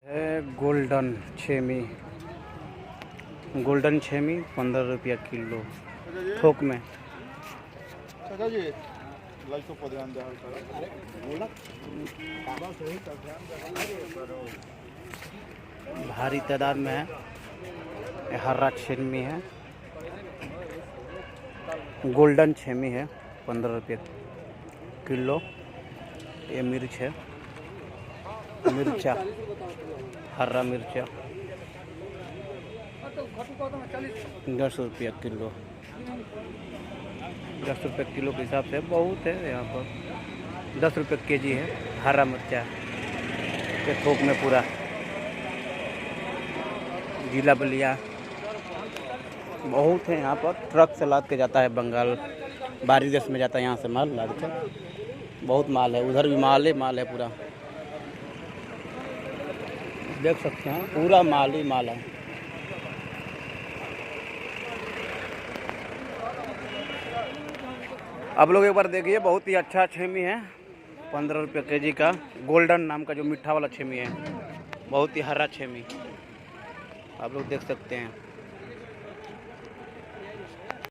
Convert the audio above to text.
है गोल्डन छेमी। गोल्डन छेमी 15 रुपया किलो थोक में। भारी तादाद में है। ये हरा छेमी है, गोल्डन छेमी है 15 रुपये किलो। ये मिर्च है, मिर्चा, हरा मिर्चा 10 रुपया किलो। 10 रुपये किलो के हिसाब से बहुत है। यहाँ पर 10 रुपये केजी है हरा मिर्चा। ये थोक में पूरा जिला बलिया बहुत है। यहाँ पर ट्रक से लाद के जाता है बंगाल, बाहरी देश में जाता है। यहाँ से माल लाद कर बहुत माल है। उधर भी माल है पूरा, देख सकते हैं पूरा माल ही माल है। आप लोग एक बार देखिए, बहुत ही अच्छा छेमी है 15 रुपये केजी का। गोल्डन नाम का जो मीठा वाला छेमी है, बहुत ही हरा छेमी आप लोग देख सकते हैं।